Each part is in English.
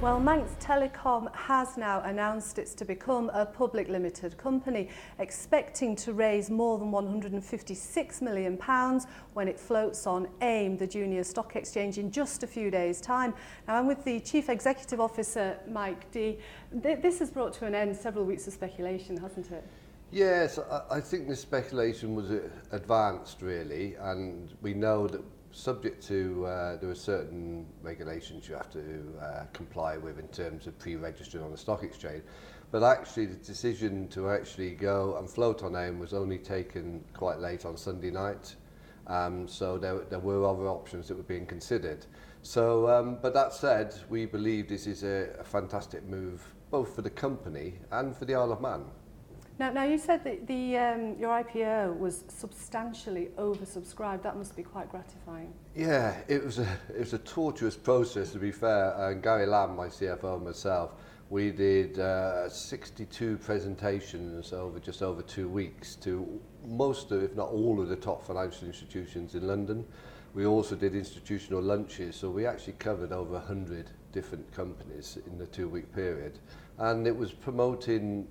Well, Manx Telecom has now announced it's to become a public limited company, expecting to raise more than £156 million when it floats on AIM, the junior stock exchange, in just a few days' time. Now, I'm with the Chief Executive Officer, Mike D. This has brought to an end several weeks of speculation, hasn't it? Yes, I think the speculation was advanced, really, and we know that subject to there are certain regulations you have to comply with in terms of pre-registering on the stock exchange, but actually the decision to actually go and float on AIM was only taken quite late on Sunday night, so there were other options that were being considered. So, but that said, we believe this is a fantastic move both for the company and for the Isle of Man. Now you said that your IPO was substantially oversubscribed. That must be quite gratifying. Yeah, it was a tortuous process, to be fair. And Gary Lamb, my CFO, and myself, we did 62 presentations over just over 2 weeks to most of, if not all of the top financial institutions in London. We also did institutional lunches, so we actually covered over 100 different companies in the 2-week period. And it was promoting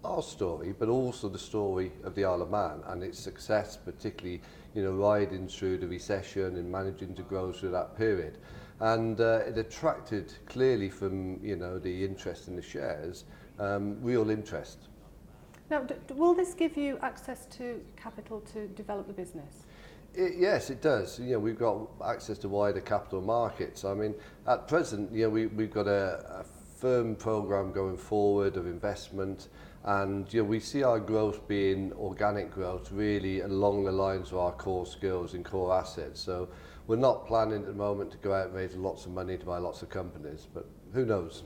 our story, but also the story of the Isle of Man and its success, particularly, riding through the recession and managing to grow through that period. And it attracted clearly from, the interest in the shares, real interest. Now, will this give you access to capital to develop the business? Yes, it does. We've got access to wider capital markets. I mean, at present, we've got a firm program going forward of investment, and we see our growth being organic growth, really along the lines of our core skills and core assets. So we're not planning at the moment to go out and raise lots of money to buy lots of companies, but who knows?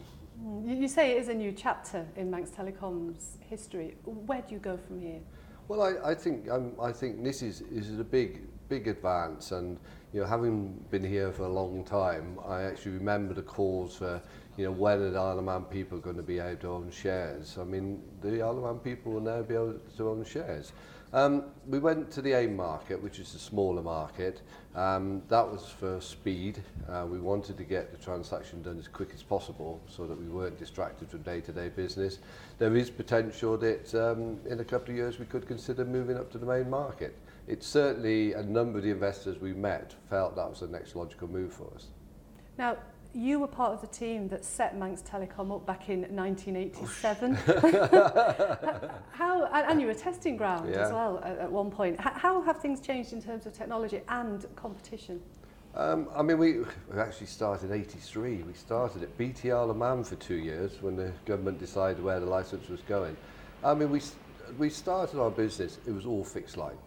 You say it is a new chapter in Manx Telecom's history. Where do you go from here? Well, I think this is a big advance, and having been here for a long time, I actually remember the calls for when are the Isle of Man people going to be able to own shares. I mean, the Isle of Man people will now be able to own shares. We went to the AIM market, which is a smaller market. That was for speed. We wanted to get the transaction done as quick as possible so that we weren't distracted from day-to-day business. There is potential that in a couple of years we could consider moving up to the main market. It's certainly a number of the investors we met felt that was the next logical move for us. Now, you were part of the team that set Manx Telecom up back in 1987. And you were a testing ground as well at one point. How have things changed in terms of technology and competition? I mean, we actually started in '83. We started at BT Isle of Man for 2 years when the government decided where the licence was going. I mean, we started our business, it was all fixed line.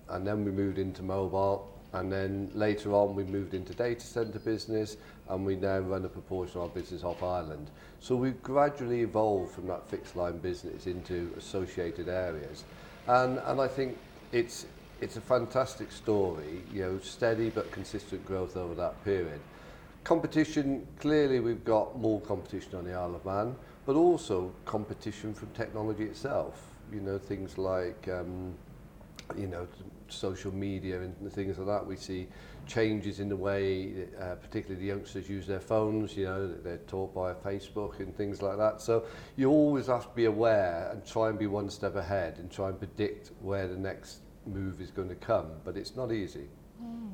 And then we moved into mobile. And then later on we moved into data centre business, and we now run a proportion of our business off Ireland. So we've gradually evolved from that fixed line business into associated areas. And I think it's a fantastic story, steady but consistent growth over that period. Competition, clearly we've got more competition on the Isle of Man, but also competition from technology itself. Things like social media and things like that. We see changes in the way, particularly the youngsters use their phones. They're taught by Facebook and things like that. So you always have to be aware and try and be one step ahead and try and predict where the next move is going to come. But it's not easy.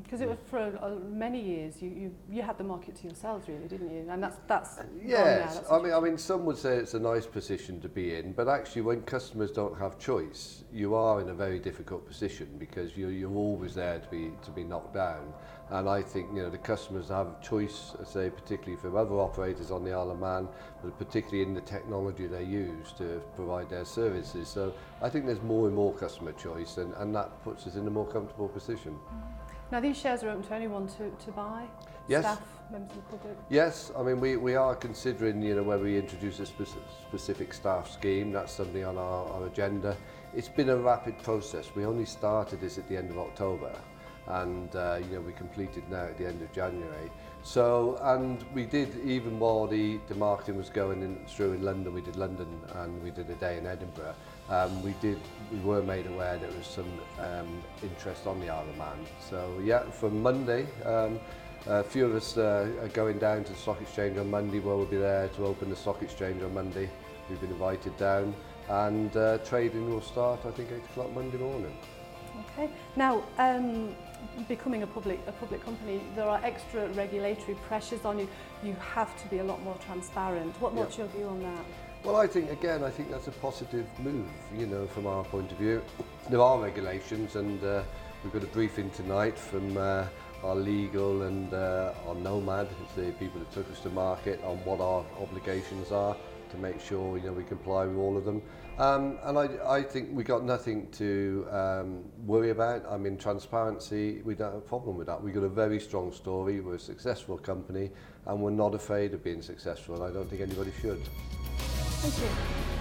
Because it was for many years you had the market to yourselves, really, didn't you? And that's yes. I mean, some would say it's a nice position to be in, but actually, when customers don't have choice, you are in a very difficult position because you're always there to be knocked down. And I think the customers have choice, I say, particularly from other operators on the Isle of Man, but particularly in the technology they use to provide their services. So I think there's more and more customer choice, and that puts us in a more comfortable position. Now, these shares are open to anyone to buy? Yes. Staff, members of the public? Yes, I mean, we are considering, whether we introduce a specific staff scheme. That's something on our agenda. It's been a rapid process. We only started this at the end of October, and we completed now at the end of January. So, and we did, even while the marketing was going through in London, we did London and we did a day in Edinburgh. We were made aware there was some interest on the Isle of Man. So yeah, from Monday, A few of us are going down to the stock exchange on Monday, where we'll be there to open the stock exchange on Monday. We've been invited down, and trading will start, I think, 8 o'clock Monday morning. Okay. Now, becoming a public company, there are extra regulatory pressures on you. You have to be a lot more transparent. What's your view on that? Well, I think that's a positive move, you know, from our point of view. There are regulations, and we've got a briefing tonight from our legal and our Nomad, the people that took us to market, on what our obligations are to make sure, you know, we comply with all of them. And I think we got nothing to worry about. I mean, transparency, we don't have a problem with that. We've got a very strong story, we're a successful company, and we're not afraid of being successful, and I don't think anybody should. Thank you.